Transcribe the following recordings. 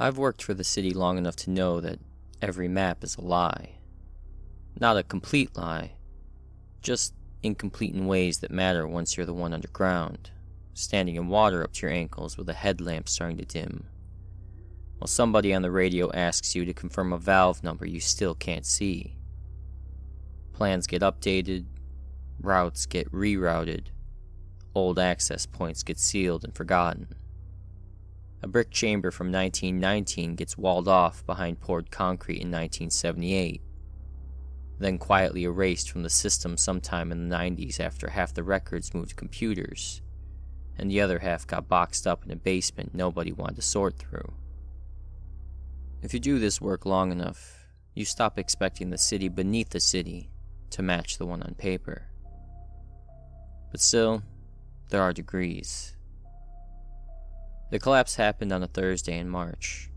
I've worked for the city long enough to know that every map is a lie. Not a complete lie, just incomplete in ways that matter once you're the one underground, standing in water up to your ankles with a headlamp starting to dim, while somebody on the radio asks you to confirm a valve number you still can't see. Plans get updated, routes get rerouted, old access points get sealed and forgotten. A brick chamber from 1919 gets walled off behind poured concrete in 1978, then quietly erased from the system sometime in the 90s after half the records moved to computers, and the other half got boxed up in a basement nobody wanted to sort through. If you do this work long enough, you stop expecting the city beneath the city to match the one on paper. But still, there are degrees. The collapse happened on a Thursday in March,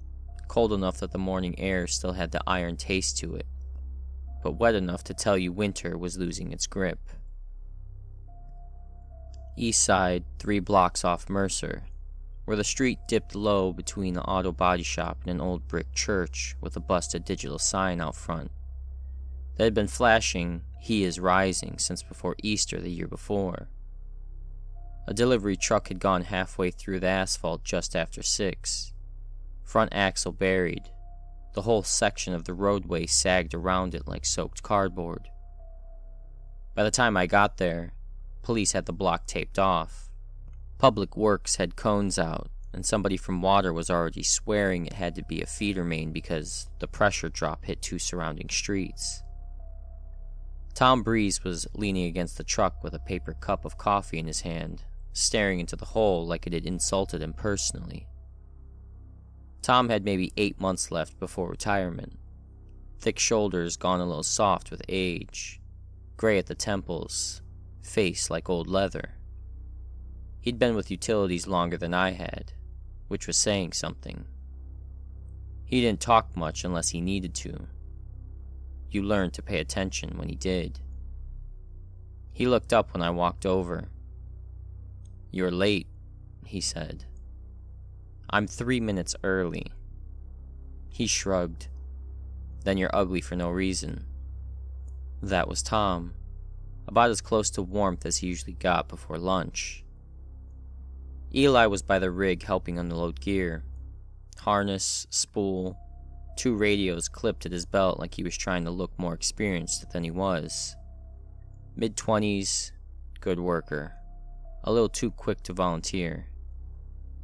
cold enough that the morning air still had the iron taste to it, but wet enough to tell you winter was losing its grip. East side, 3 blocks off Mercer, where the street dipped low between the auto body shop and an old brick church with a busted digital sign out front that had been flashing "He is Rising" since before Easter the year before. A delivery truck had gone halfway through the asphalt just after 6. Front axle buried. The whole section of the roadway sagged around it like soaked cardboard. By the time I got there, police had the block taped off. Public Works had cones out, and somebody from water was already swearing it had to be a feeder main because the pressure drop hit 2 surrounding streets. Tom Breeze was leaning against the truck with a paper cup of coffee in his hand, staring into the hole like it had insulted him personally. Tom had maybe 8 months left before retirement. Thick shoulders gone a little soft with age, gray at the temples, face like old leather. He'd been with utilities longer than I had, which was saying something. He didn't talk much unless he needed to. You learned to pay attention when he did. He looked up when I walked over. "You're late," he said. "I'm 3 minutes early." He shrugged. "Then you're ugly for no reason." That was Tom, about as close to warmth as he usually got before lunch. Eli was by the rig helping unload gear. Harness, spool, 2 radios clipped at his belt like he was trying to look more experienced than he was. Mid-20s, good worker. A little too quick to volunteer.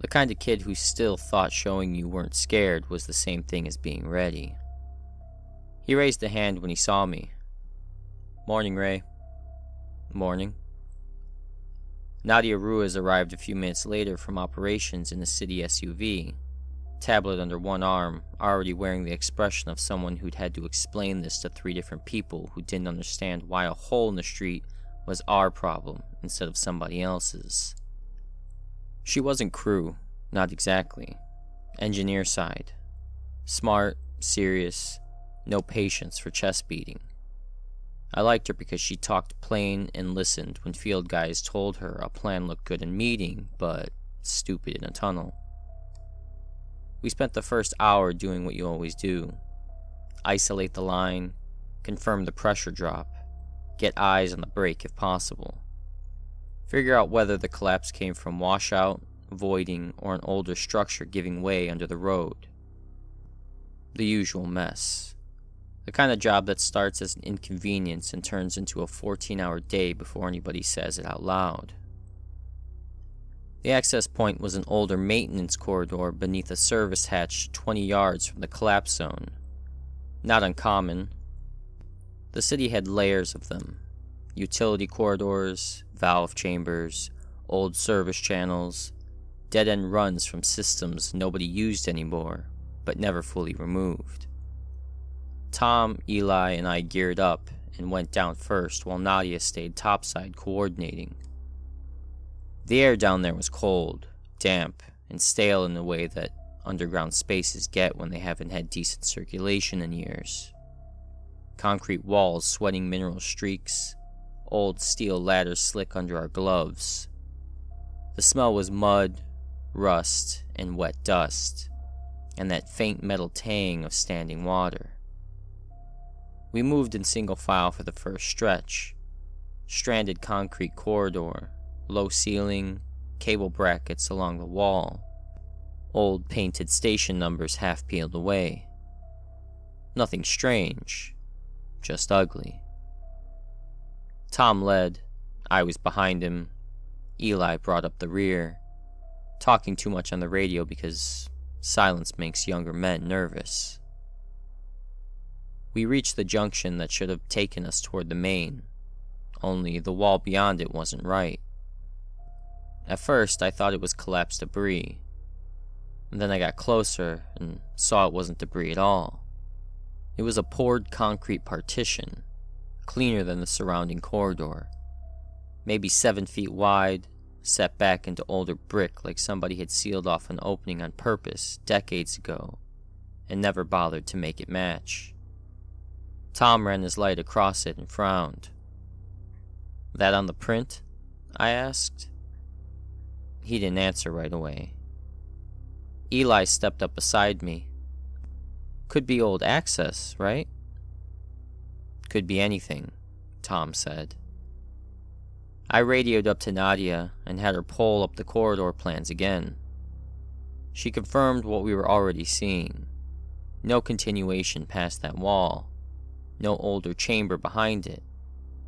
The kind of kid who still thought showing you weren't scared was the same thing as being ready. He raised a hand when he saw me. "Morning, Ray." "Morning." Nadia Ruiz arrived a few minutes later from operations in the city SUV, tablet under one arm, already wearing the expression of someone who'd had to explain this to 3 different people who didn't understand why a hole in the street was our problem instead of somebody else's. She wasn't crew, not exactly. Engineer side. Smart, serious, no patience for chest beating. I liked her because she talked plain and listened when field guys told her a plan looked good in meeting, but stupid in a tunnel. We spent the first hour doing what you always do. Isolate the line, confirm the pressure drop, get eyes on the brake if possible. Figure out whether the collapse came from washout, voiding, or an older structure giving way under the road. The usual mess. The kind of job that starts as an inconvenience and turns into a 14-hour day before anybody says it out loud. The access point was an older maintenance corridor beneath a service hatch 20 yards from the collapse zone. Not uncommon. The city had layers of them. Utility corridors, valve chambers, old service channels, dead-end runs from systems nobody used anymore, but never fully removed. Tom, Eli, and I geared up and went down first while Nadia stayed topside coordinating. The air down there was cold, damp, and stale in the way that underground spaces get when they haven't had decent circulation in years. Concrete walls sweating mineral streaks, old steel ladders slick under our gloves. The smell was mud, rust, and wet dust. and that faint metal tang of standing water. We moved in single file for the first stretch. Stranded concrete corridor, low ceiling, cable brackets along the wall, old painted station numbers half peeled away. Nothing strange, just ugly. Tom led, I was behind him. Eli brought up the rear, talking too much on the radio because silence makes younger men nervous. We reached the junction that should have taken us toward the main, only the wall beyond it wasn't right. At first, I thought it was collapsed debris. And then I got closer and saw it wasn't debris at all. It was a poured concrete partition, cleaner than the surrounding corridor. Maybe 7 feet wide, set back into older brick like somebody had sealed off an opening on purpose decades ago and never bothered to make it match. Tom ran his light across it and frowned. "That on the print?" I asked. He didn't answer right away. Eli stepped up beside me. "Could be old access, right?" "Could be anything," Tom said. I radioed up to Nadia and had her pull up the corridor plans again. She confirmed what we were already seeing. No continuation past that wall. No older chamber behind it.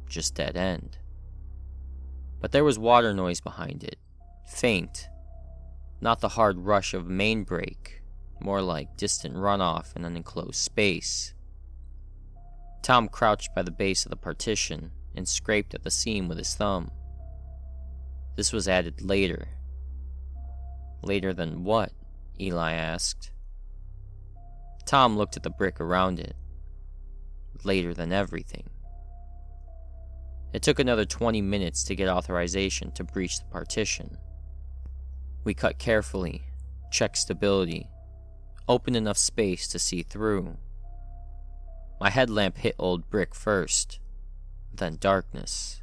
Just dead end. But there was water noise behind it. Faint. Not the hard rush of a main break. More like distant runoff in an enclosed space. Tom crouched by the base of the partition and scraped at the seam with his thumb. This was added later. Later than what? Eli asked. Tom looked at the brick around it. Later than everything. It took another 20 minutes to get authorization to breach the partition. We cut carefully, checked stability, opened enough space to see through. My headlamp hit old brick first, then darkness.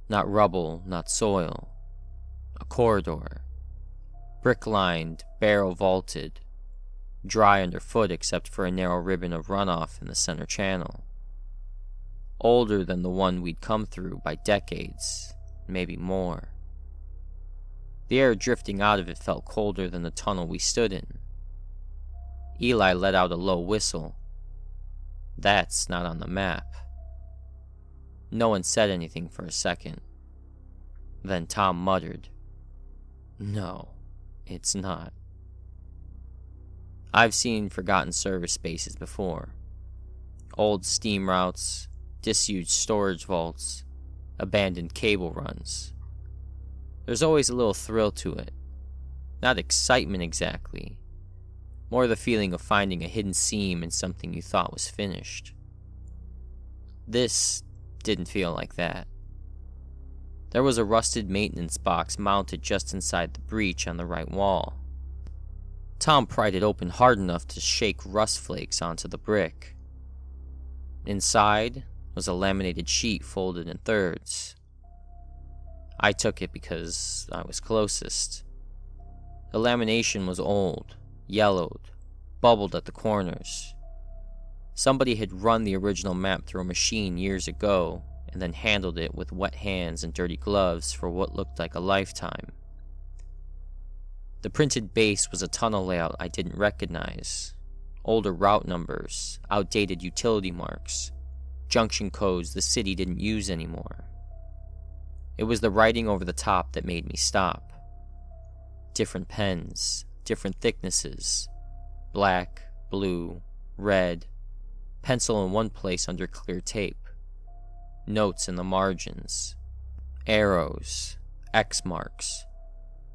Not rubble, not soil. A corridor. Brick-lined, barrel-vaulted. Dry underfoot except for a narrow ribbon of runoff in the center channel. Older than the one we'd come through by decades, maybe more. The air drifting out of it felt colder than the tunnel we stood in. Eli let out a low whistle. That's not on the map. No one said anything for a second. Then Tom muttered, "No, it's not." I've seen forgotten service spaces before. Old steam routes, disused storage vaults, abandoned cable runs. There's always a little thrill to it. Not excitement exactly. More the feeling of finding a hidden seam in something you thought was finished. This didn't feel like that. There was a rusted maintenance box mounted just inside the breach on the right wall. Tom pried it open hard enough to shake rust flakes onto the brick. Inside was a laminated sheet folded in thirds. I took it because I was closest. The lamination was old, yellowed, bubbled at the corners. Somebody had run the original map through a machine years ago and then handled it with wet hands and dirty gloves for what looked like a lifetime. The printed base was a tunnel layout I didn't recognize. Older route numbers, outdated utility marks, junction codes the city didn't use anymore. It was the writing over the top that made me stop. Different pens, different thicknesses. Black, blue, red. Pencil in one place under clear tape. Notes in the margins. Arrows, X marks.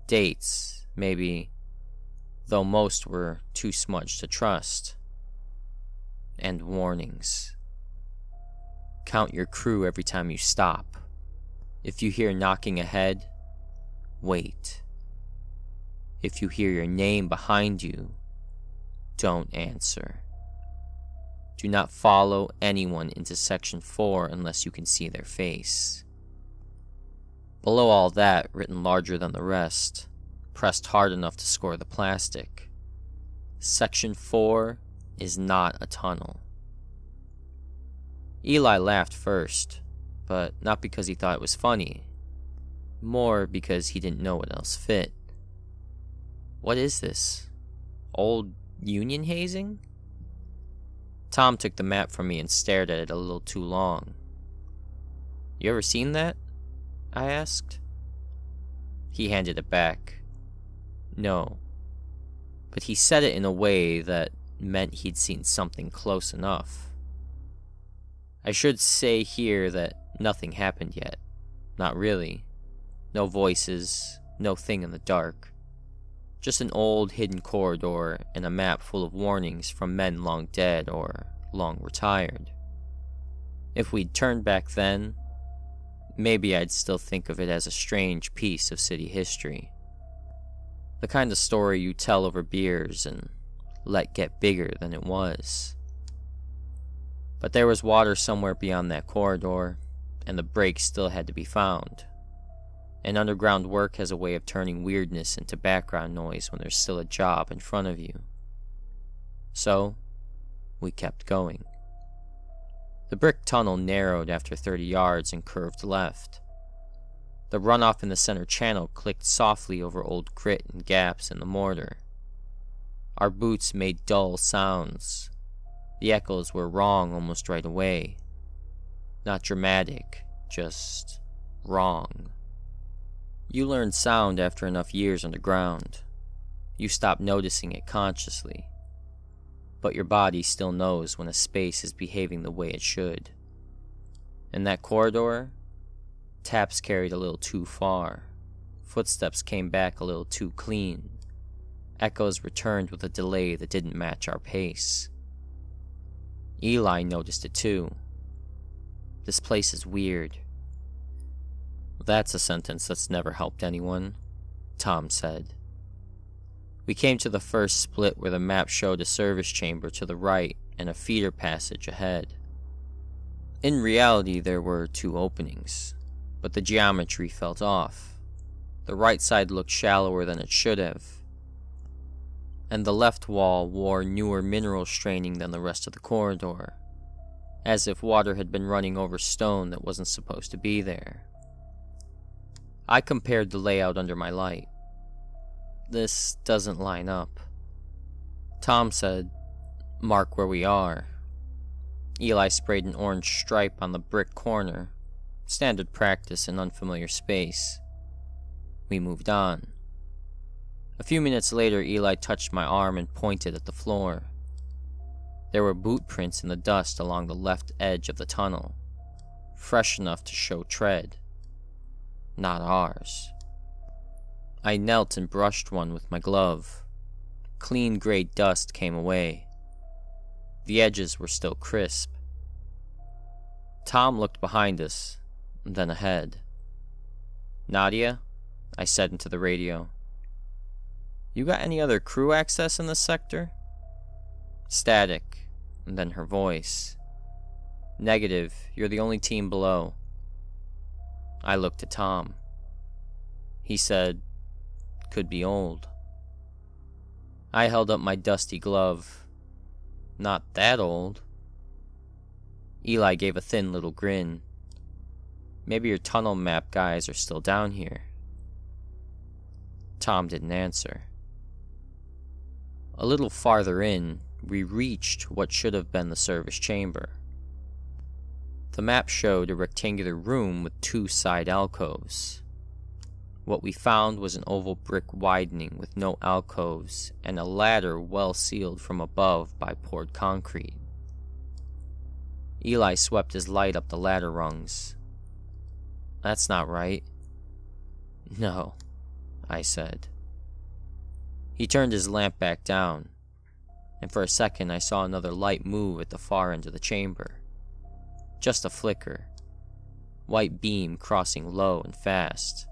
Dates, maybe, though most were too smudged to trust. And warnings. Count your crew every time you stop. If you hear knocking ahead, wait. If you hear your name behind you, don't answer. Do not follow anyone into Section 4 unless you can see their face. Below all that, written larger than the rest, pressed hard enough to score the plastic. Section 4 is not a tunnel. Eli laughed first, but not because he thought it was funny, more because he didn't know what else fit. What is this? Old Union hazing? Tom took the map from me and stared at it a little too long. You ever seen that? I asked. He handed it back. No. But he said it in a way that meant he'd seen something close enough. I should say here that nothing happened yet. Not really. No voices, no thing in the dark. Just an old hidden corridor and a map full of warnings from men long dead or long retired. If we'd turned back then, maybe I'd still think of it as a strange piece of city history. The kind of story you tell over beers and let get bigger than it was. But there was water somewhere beyond that corridor, and the break still had to be found. And underground work has a way of turning weirdness into background noise when there's still a job in front of you. So, we kept going. The brick tunnel narrowed after 30 yards and curved left. The runoff in the center channel clicked softly over old grit and gaps in the mortar. Our boots made dull sounds. The echoes were wrong almost right away. Not dramatic, just wrong. You learn sound after enough years underground. You stop noticing it consciously. But your body still knows when a space is behaving the way it should. In that corridor, taps carried a little too far. Footsteps came back a little too clean. Echoes returned with a delay that didn't match our pace. Eli noticed it too. This place is weird. That's a sentence that's never helped anyone, Tom said. We came to the first split where the map showed a service chamber to the right and a feeder passage ahead. In reality, there were 2 openings, but the geometry felt off. The right side looked shallower than it should have, and the left wall wore newer mineral straining than the rest of the corridor, as if water had been running over stone that wasn't supposed to be there. I compared the layout under my light. This doesn't line up. Tom said, "Mark where we are." Eli sprayed an orange stripe on the brick corner, standard practice in unfamiliar space. We moved on. A few minutes later, Eli touched my arm and pointed at the floor. There were boot prints in the dust along the left edge of the tunnel, fresh enough to show tread. Not ours. I knelt and brushed one with my glove. Clean gray dust came away. The edges were still crisp. Tom looked behind us, then ahead. "Nadia," I said into the radio. "You got any other crew access in this sector?" Static, and then her voice. "Negative, you're the only team below." I looked at Tom. He said, "Could be old." I held up my dusty glove. "Not that old." Eli gave a thin little grin. "Maybe your tunnel map guys are still down here." Tom didn't answer. A little farther in, we reached what should have been the service chamber. The map showed a rectangular room with 2 side alcoves. What we found was an oval brick widening with no alcoves and a ladder well sealed from above by poured concrete. Eli swept his light up the ladder rungs. "That's not right." "No," I said. He turned his lamp back down, and for a second I saw another light move at the far end of the chamber. Just a flicker. White beam crossing low and fast,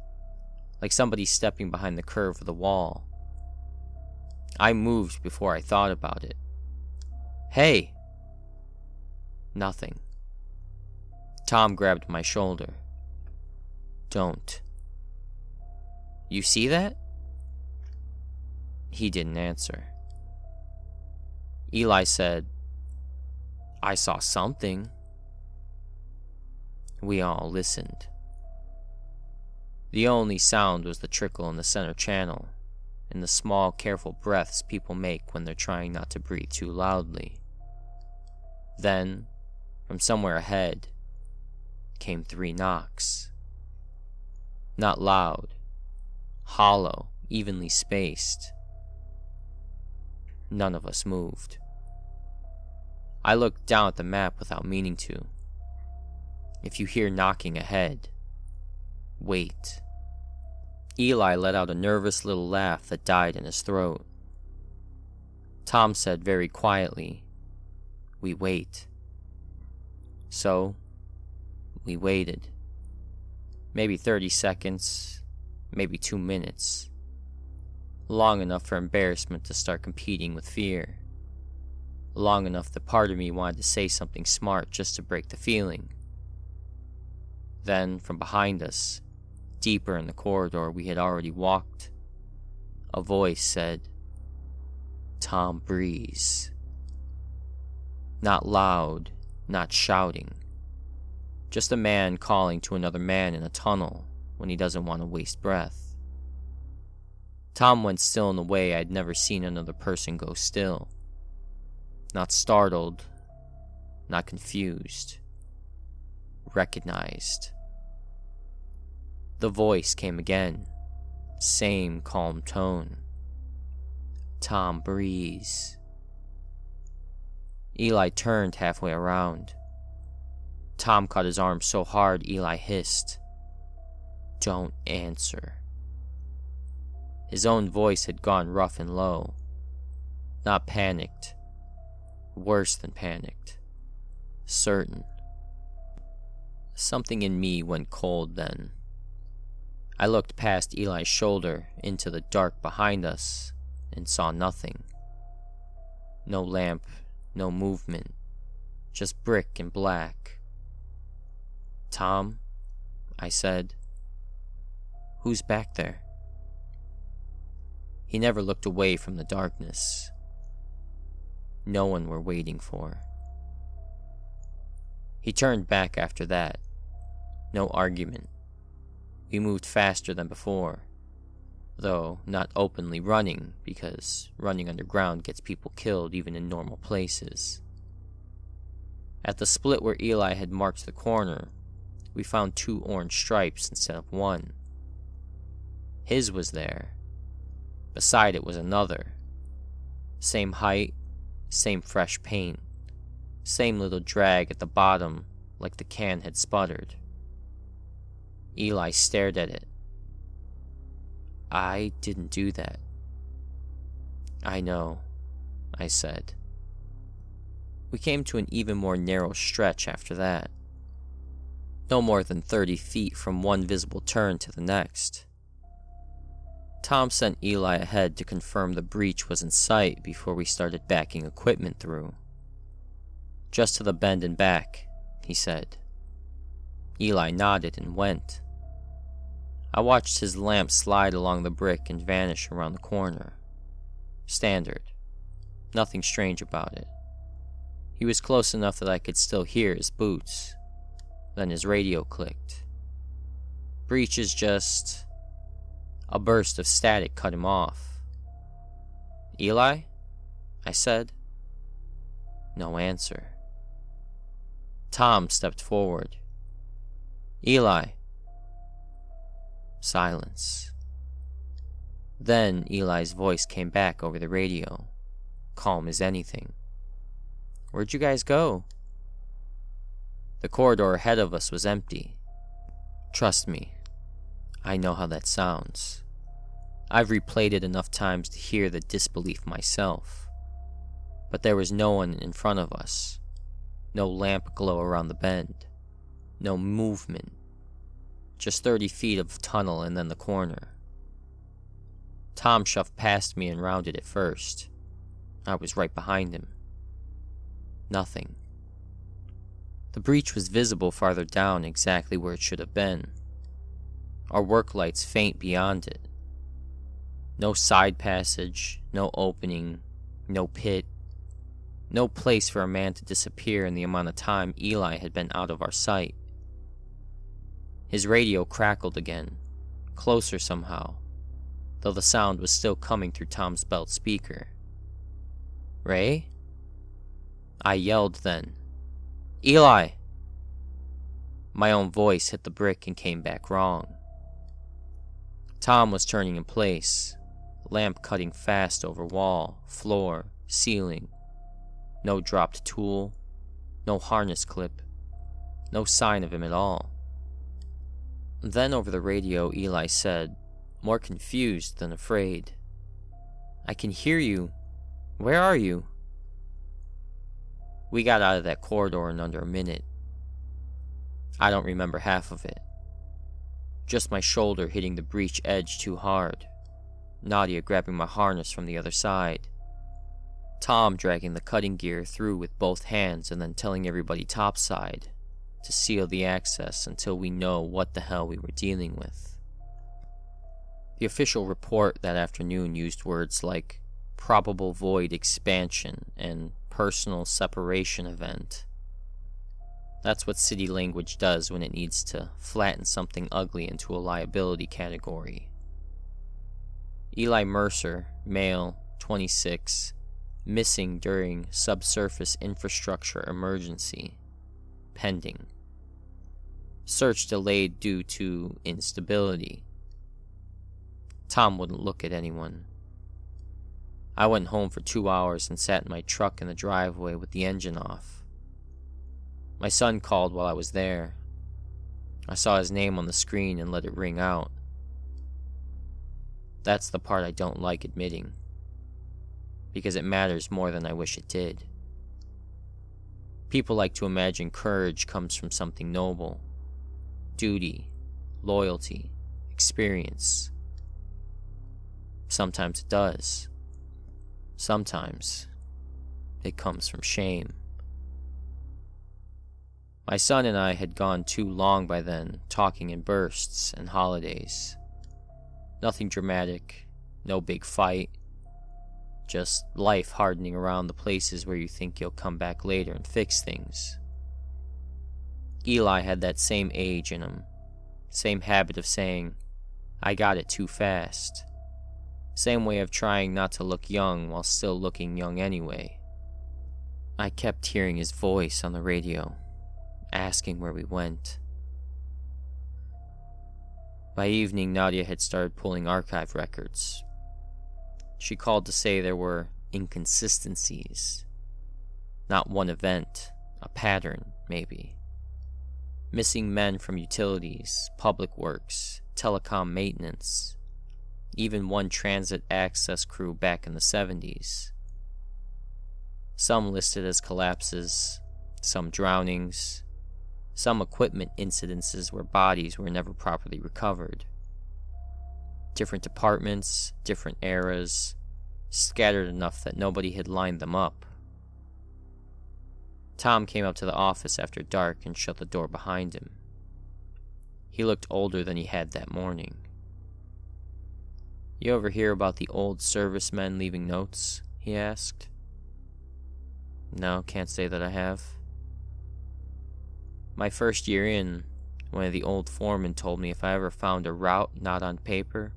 like somebody stepping behind the curve of the wall. I moved before I thought about it. "Hey!" Nothing. Tom grabbed my shoulder. "Don't." "You see that?" He didn't answer. Eli said, "I saw something." We all listened. The only sound was the trickle in the center channel, and the small, careful breaths people make when they're trying not to breathe too loudly. Then, from somewhere ahead, came 3 knocks. Not loud, hollow, evenly spaced. None of us moved. I looked down at the map without meaning to. If you hear knocking ahead, wait. Eli let out a nervous little laugh that died in his throat. Tom said very quietly, "We wait." So, we waited. Maybe 30 seconds, maybe 2 minutes. Long enough for embarrassment to start competing with fear. Long enough that part of me wanted to say something smart just to break the feeling. Then, from behind us, deeper in the corridor we had already walked, a voice said, "Tom Breeze." Not loud, not shouting. Just a man calling to another man in a tunnel when he doesn't want to waste breath. Tom went still in a way I'd never seen another person go still. Not startled, not confused. Recognized. The voice came again, same calm tone. "Tom Breeze." Eli turned halfway around. Tom caught his arm so hard Eli hissed, "Don't answer." His own voice had gone rough and low. Not panicked. Worse than panicked. Certain. Something in me went cold then. I looked past Eli's shoulder into the dark behind us and saw nothing. No lamp, no movement, just brick and black. "Tom," I said, "who's back there?" He never looked away from the darkness. No one we're waiting for. He turned back after that. No argument. We moved faster than before, though not openly running, because running underground gets people killed even in normal places. At the split where Eli had marked the corner, we found 2 orange stripes instead of 1. His was there. Beside it was another. Same height, same fresh paint, same little drag at the bottom like the can had sputtered. Eli stared at it. "I didn't do that." "I know," I said. We came to an even more narrow stretch after that. No more than 30 feet from one visible turn to the next. Tom sent Eli ahead to confirm the breach was in sight before we started backing equipment through. "Just to the bend and back," he said. Eli nodded and went. I watched his lamp slide along the brick and vanish around the corner. Standard. Nothing strange about it. He was close enough that I could still hear his boots. Then his radio clicked. Breach is just... A burst of static cut him off. "Eli?" I said. No answer. Tom stepped forward. "Eli." Silence. Then Eli's voice came back over the radio, calm as anything. "Where'd you guys go?" The corridor ahead of us was empty. Trust me, I know how that sounds. I've replayed it enough times to hear the disbelief myself. But there was no one in front of us. No lamp glow around the bend. No movement. Just 30 feet of tunnel and then the corner. Tom shoved past me and rounded it first. I was right behind him. Nothing. The breach was visible farther down, exactly where it should have been. Our work lights faint beyond it. No side passage, no opening, no pit. No place for a man to disappear in the amount of time Eli had been out of our sight. His radio crackled again, closer somehow, though the sound was still coming through Tom's belt speaker. "Ray?" I yelled then. "Eli!" My own voice hit the brick and came back wrong. Tom was turning in place, lamp cutting fast over wall, floor, ceiling. No dropped tool, no harness clip, no sign of him at all. Then over the radio, Eli said, more confused than afraid, "I can hear you. Where are you?" We got out of that corridor in under a minute. I don't remember half of it. Just my shoulder hitting the breech edge too hard, Nadia grabbing my harness from the other side, Tom dragging the cutting gear through with both hands and then telling everybody topside to seal the access until we know what the hell we were dealing with. The official report that afternoon used words like probable void expansion and personal separation event. That's what city language does when it needs to flatten something ugly into a liability category. Eli Mercer, male, 26, missing during subsurface infrastructure emergency, pending. Search delayed due to instability. Tom wouldn't look at anyone. I went home for 2 hours and sat in my truck in the driveway with the engine off. My son called while I was there. I saw his name on the screen and let it ring out. That's the part I don't like admitting, because it matters more than I wish it did. People like to imagine courage comes from something noble. Duty, loyalty, experience. Sometimes it does. Sometimes it comes from shame. My son and I had gone too long by then, talking in bursts and holidays. Nothing dramatic, no big fight. Just life hardening around the places where you think you'll come back later and fix things. Eli had that same age in him, same habit of saying, "I got it too fast." Same way of trying not to look young while still looking young anyway. I kept hearing his voice on the radio, asking where we went. By evening, Nadia had started pulling archive records. She called to say there were inconsistencies. Not one event, a pattern, maybe. Missing men from utilities, public works, telecom maintenance, even one transit access crew back in the 70s. Some listed as collapses, some drownings, some equipment incidences where bodies were never properly recovered. Different departments, different eras, scattered enough that nobody had lined them up. Tom came up to the office after dark and shut the door behind him. He looked older than he had that morning. "You ever hear about the old servicemen leaving notes?" he asked. "No, can't say that I have." My first year in, one of the old foremen told me if I ever found a route not on paper,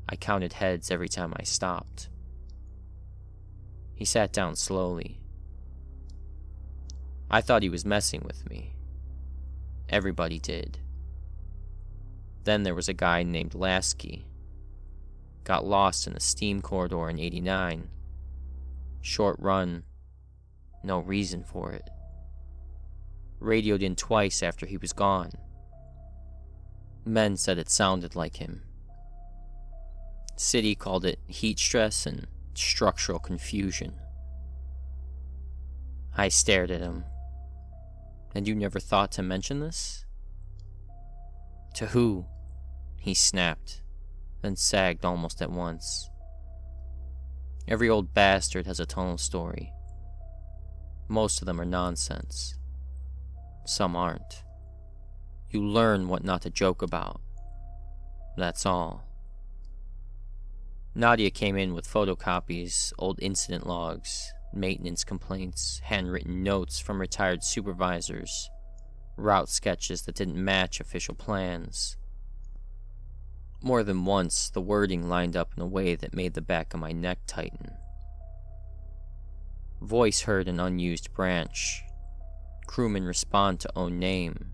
I counted heads every time I stopped. He sat down slowly. I thought he was messing with me. Everybody did. Then there was a guy named Lasky. Got lost in a steam corridor in '89. Short run, no reason for it. Radioed in twice after he was gone. Men said it sounded like him. City called it heat stress and structural confusion. I stared at him. "And you never thought to mention this?" "To who?" he snapped, then sagged almost at once. Every old bastard has a tunnel story. Most of them are nonsense. Some aren't. You learn what not to joke about. That's all. Nadia came in with photocopies, old incident logs, maintenance complaints, handwritten notes from retired supervisors, route sketches that didn't match official plans. More than once, the wording lined up in a way that made the back of my neck tighten. Voice heard an unused branch. Crewman respond to own name.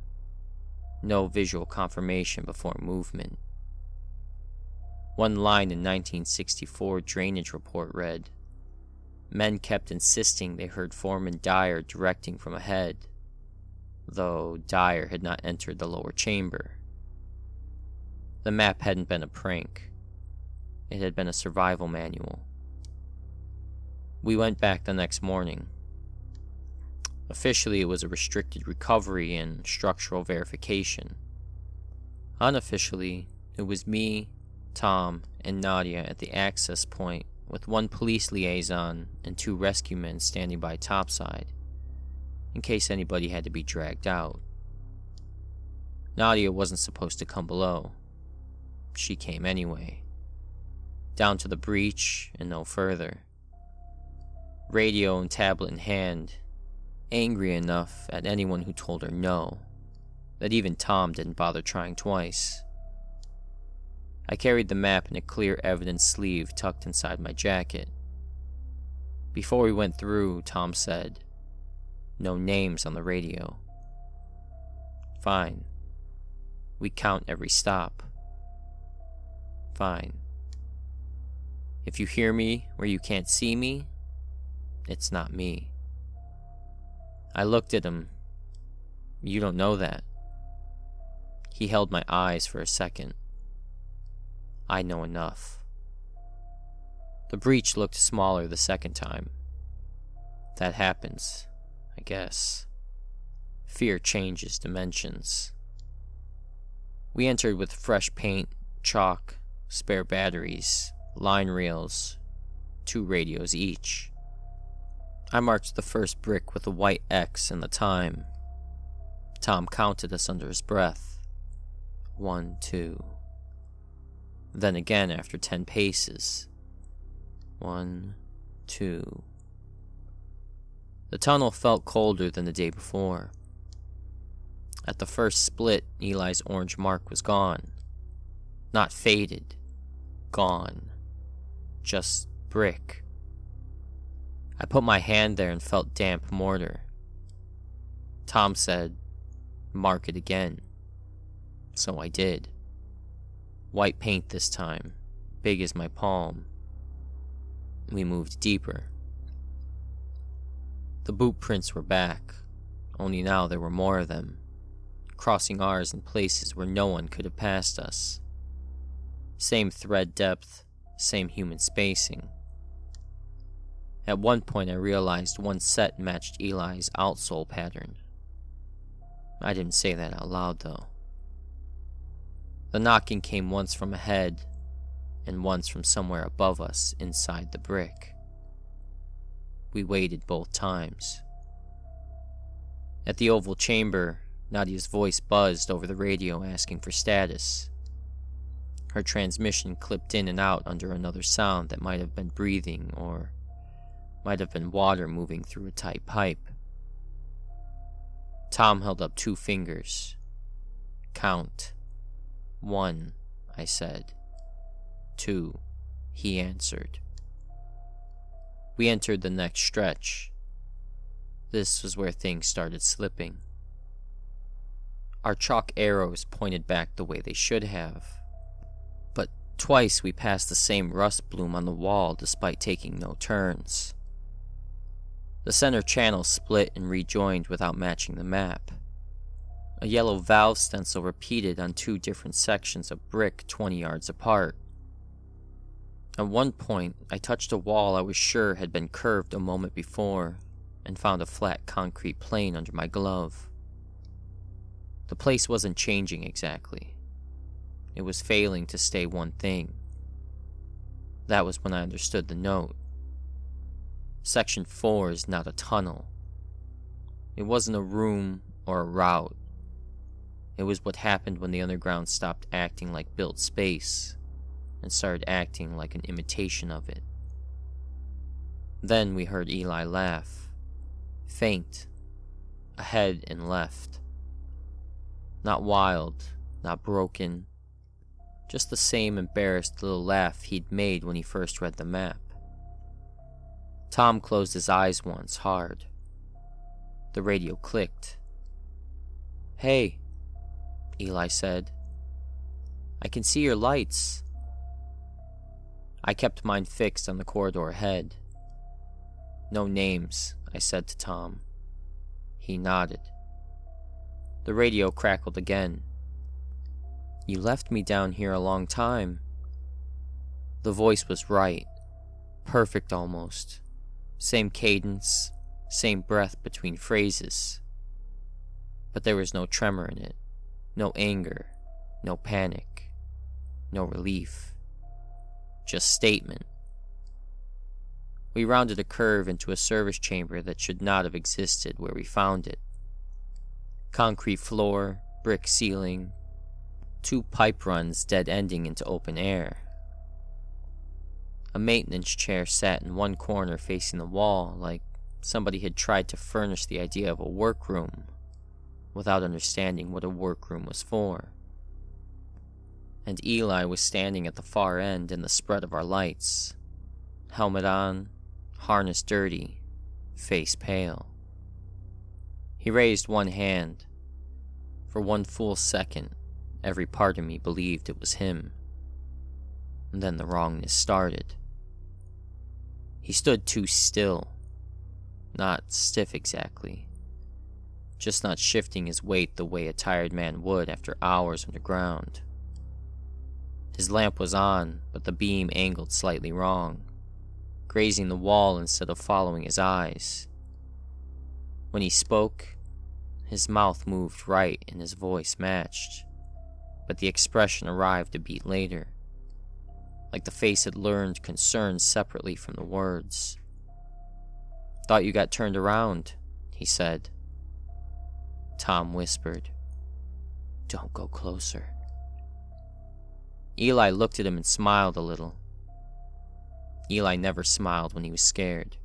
No visual confirmation before movement. One line in 1964 drainage report read, "Men kept insisting they heard Foreman Dyer directing from ahead, though Dyer had not entered the lower chamber." The map hadn't been a prank. It had been a survival manual. We went back the next morning. Officially, it was a restricted recovery and structural verification. Unofficially, it was me, Tom, and Nadia at the access point with one police liaison and 2 rescue men standing by topside, in case anybody had to be dragged out. Nadia wasn't supposed to come below. She came anyway. Down to the breach and no further. Radio and tablet in hand, angry enough at anyone who told her no, that even Tom didn't bother trying twice. I carried the map in a clear evidence sleeve tucked inside my jacket. Before we went through, Tom said, "No names on the radio." Fine. We count every stop. Fine. If you hear me where you can't see me, it's not me. I looked at him. You don't know that. He held my eyes for a second. I know enough. The breach looked smaller the second time. That happens, I guess. Fear changes dimensions. We entered with fresh paint, chalk, spare batteries, line reels, 2 radios each. I marked the first brick with a white X and the time. Tom counted us under his breath. 1, 2. Then again after 10 paces. 1, 2. The tunnel felt colder than the day before. At the first split, Eli's orange mark was gone. Not faded. Gone. Just brick. I put my hand there and felt damp mortar. Tom said, "Mark it again." So I did. White paint this time, big as my palm. We moved deeper. The boot prints were back, only now there were more of them, crossing ours in places where no one could have passed us. Same thread depth, same human spacing. At one point I realized one set matched Eli's outsole pattern. I didn't say that out loud though. The knocking came once from ahead, and once from somewhere above us inside the brick. We waited both times. At the oval chamber, Nadia's voice buzzed over the radio asking for status. Her transmission clipped in and out under another sound that might have been breathing or might have been water moving through a tight pipe. Tom held up 2 fingers. "Count." 1, I said. 2, he answered. We entered the next stretch. This was where things started slipping. Our chalk arrows pointed back the way they should have, but twice we passed the same rust bloom on the wall despite taking no turns. The center channel split and rejoined without matching the map. A yellow valve stencil repeated on 2 different sections of brick 20 yards apart. At one point, I touched a wall I was sure had been curved a moment before and found a flat concrete plane under my glove. The place wasn't changing exactly. It was failing to stay one thing. That was when I understood the note. Section 4 is not a tunnel. It wasn't a room or a route. It was what happened when the underground stopped acting like built space and started acting like an imitation of it. Then we heard Eli laugh. Faint. Ahead and left. Not wild, not broken. Just the same embarrassed little laugh he'd made when he first read the map. Tom closed his eyes once, hard. The radio clicked. "Hey," Eli said. "I can see your lights." I kept mine fixed on the corridor ahead. "No names," I said to Tom. He nodded. The radio crackled again. "You left me down here a long time." The voice was right. Perfect almost. Same cadence, same breath between phrases. But there was no tremor in it. No anger. No panic. No relief. Just statement. We rounded a curve into a service chamber that should not have existed where we found it. Concrete floor, brick ceiling, 2 pipe runs dead-ending into open air. A maintenance chair sat in one corner facing the wall, like somebody had tried to furnish the idea of a workroom without understanding what a workroom was for. And Eli was standing at the far end in the spread of our lights, helmet on, harness dirty, face pale. He raised one hand. For one full second, every part of me believed it was him. And then the wrongness started. He stood too still. Not stiff exactly. Just not shifting his weight the way a tired man would after hours underground. His lamp was on, but the beam angled slightly wrong, grazing the wall instead of following his eyes. When he spoke, his mouth moved right and his voice matched, but the expression arrived a beat later, like the face had learned concern separately from the words. "Thought you got turned around," he said. Tom whispered, "Don't go closer." Eli looked at him and smiled a little. Eli never smiled when he was scared.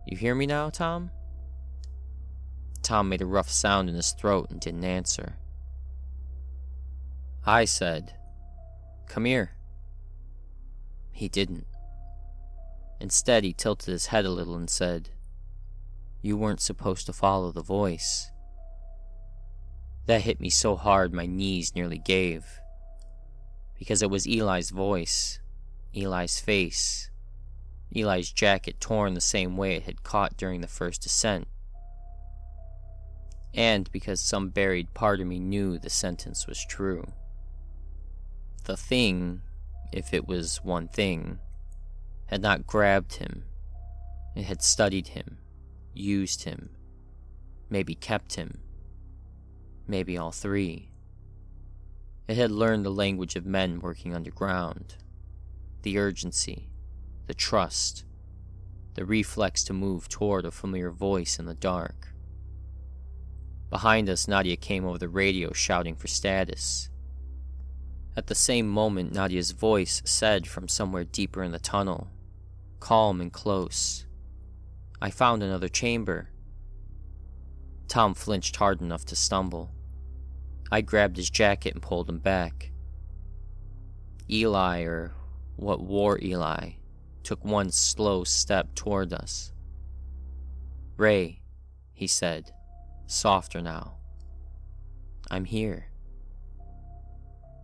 "You hear me now, Tom?" Tom made a rough sound in his throat and didn't answer. I said, "Come here." He didn't. Instead, he tilted his head a little and said, "You weren't supposed to follow the voice." That hit me so hard my knees nearly gave. Because it was Eli's voice, Eli's face, Eli's jacket torn the same way it had caught during the first descent. And because some buried part of me knew the sentence was true. The thing, if it was one thing, had not grabbed him. It had studied him, used him, maybe kept him, maybe all three. It had learned the language of men working underground, the urgency, the trust, the reflex to move toward a familiar voice in the dark. Behind us, Nadia came over the radio shouting for status. At the same moment, Nadia's voice said from somewhere deeper in the tunnel, calm and close, "I found another chamber." Tom flinched hard enough to stumble. I grabbed his jacket and pulled him back. Eli, or what wore Eli, took one slow step toward us. "Ray," he said, softer now. "I'm here."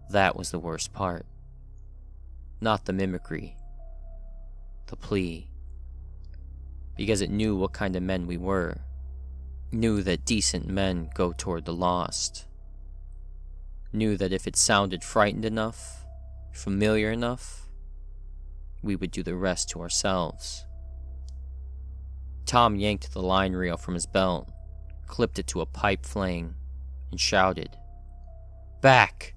That was the worst part. Not the mimicry. The plea. Because it knew what kind of men we were. Knew that decent men go toward the lost. Knew that if it sounded frightened enough, familiar enough, we would do the rest to ourselves. Tom yanked the line reel from his belt, clipped it to a pipe flaying, and shouted, "Back!"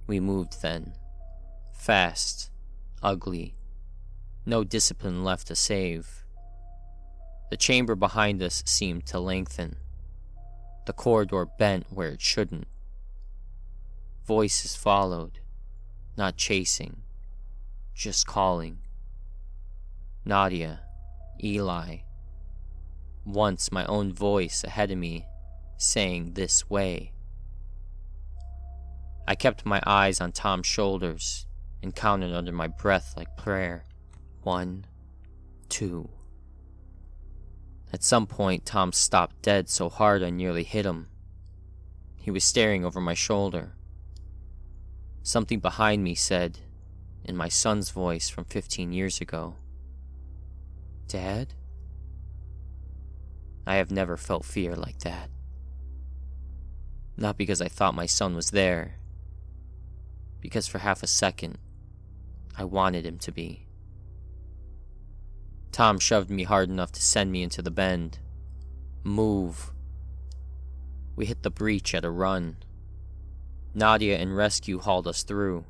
We moved then. Fast. Ugly. No discipline left to save. The chamber behind us seemed to lengthen. The corridor bent where it shouldn't. Voices followed, not chasing, just calling. Nadia, Eli. Once my own voice ahead of me saying this way. I kept my eyes on Tom's shoulders and counted under my breath like prayer. 1, 2. At some point, Tom stopped dead so hard I nearly hit him. He was staring over my shoulder. Something behind me said, in my son's voice from 15 years ago, "Dad?" I have never felt fear like that. Not because I thought my son was there, because for half a second, I wanted him to be. Tom shoved me hard enough to send me into the bend. Move. We hit the breach at a run. Nadia and rescue hauled us through.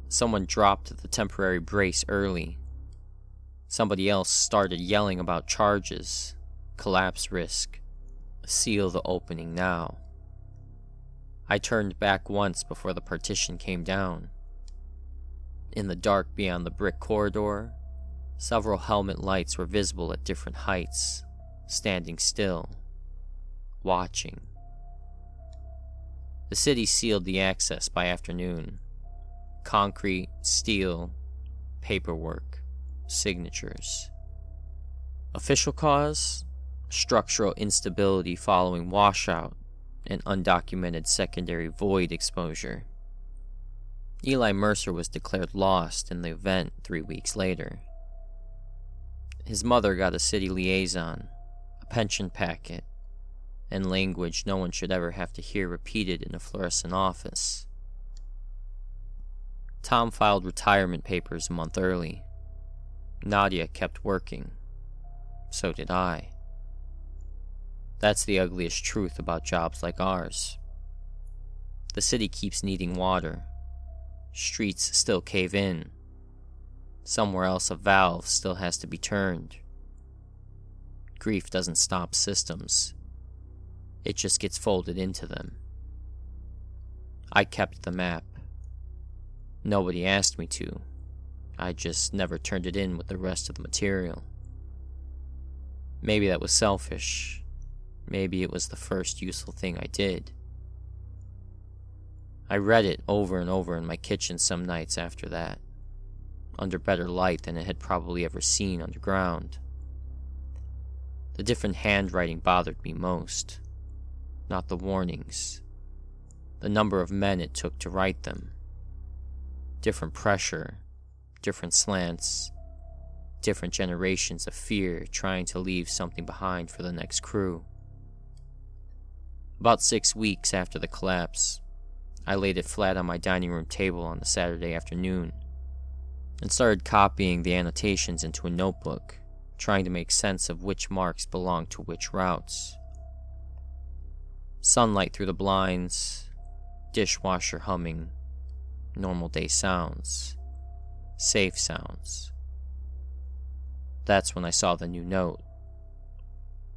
Someone dropped the temporary brace early. Somebody else started yelling about charges, collapse risk, seal the opening now. I turned back once before the partition came down. In the dark beyond the brick corridor, several helmet lights were visible at different heights, standing still, watching. The city sealed the access by afternoon. Concrete, steel, paperwork, signatures. Official cause? Structural instability following washout and undocumented secondary void exposure. Eli Mercer was declared lost in the event 3 weeks later. His mother got a city liaison, a pension packet, and language no one should ever have to hear repeated in a fluorescent office. Tom filed retirement papers a month early. Nadia kept working. So did I. That's the ugliest truth about jobs like ours. The city keeps needing water. Streets still cave in. Somewhere else a valve still has to be turned. Grief doesn't stop systems. It just gets folded into them. I kept the map. Nobody asked me to. I just never turned it in with the rest of the material. Maybe that was selfish. Maybe it was the first useful thing I did. I read it over and over in my kitchen some nights after that, under better light than it had probably ever seen underground. The different handwriting bothered me most, not the warnings. The number of men it took to write them. Different pressure, different slants, different generations of fear trying to leave something behind for the next crew. About 6 weeks after the collapse, I laid it flat on my dining room table on a Saturday afternoon and started copying the annotations into a notebook, trying to make sense of which marks belonged to which routes. Sunlight through the blinds, dishwasher humming, normal day sounds, safe sounds. That's when I saw the new note.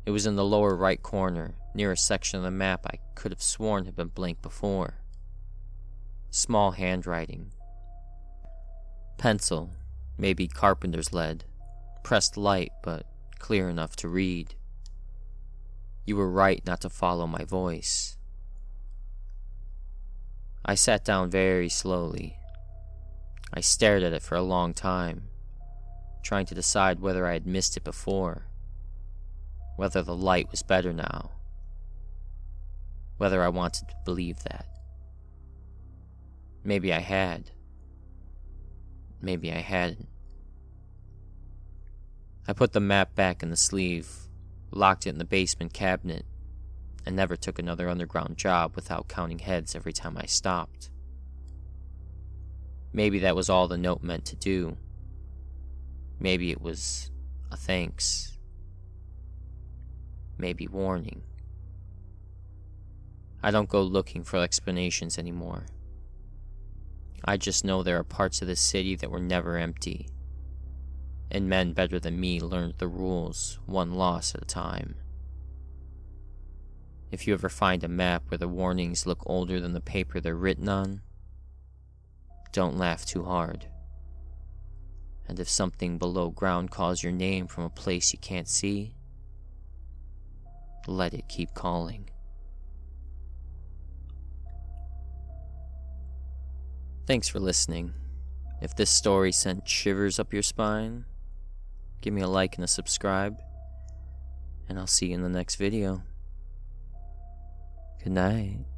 It was in the lower right corner, near a section of the map I could have sworn had been blank before. Small handwriting. Pencil, maybe carpenter's lead, pressed light but clear enough to read. You were right not to follow my voice. I sat down very slowly. I stared at it for a long time, trying to decide whether I had missed it before, whether the light was better now, whether I wanted to believe that. Maybe I had. Maybe I hadn't. I put the map back in the sleeve, locked it in the basement cabinet, and never took another underground job without counting heads every time I stopped. Maybe that was all the note meant to do. Maybe it was a thanks. Maybe warning. I don't go looking for explanations anymore. I just know there are parts of this city that were never empty, and men better than me learned the rules one loss at a time. If you ever find a map where the warnings look older than the paper they're written on, don't laugh too hard. And if something below ground calls your name from a place you can't see, let it keep calling. Thanks for listening. If this story sent shivers up your spine, give me a like and a subscribe, and I'll see you in the next video. Good night.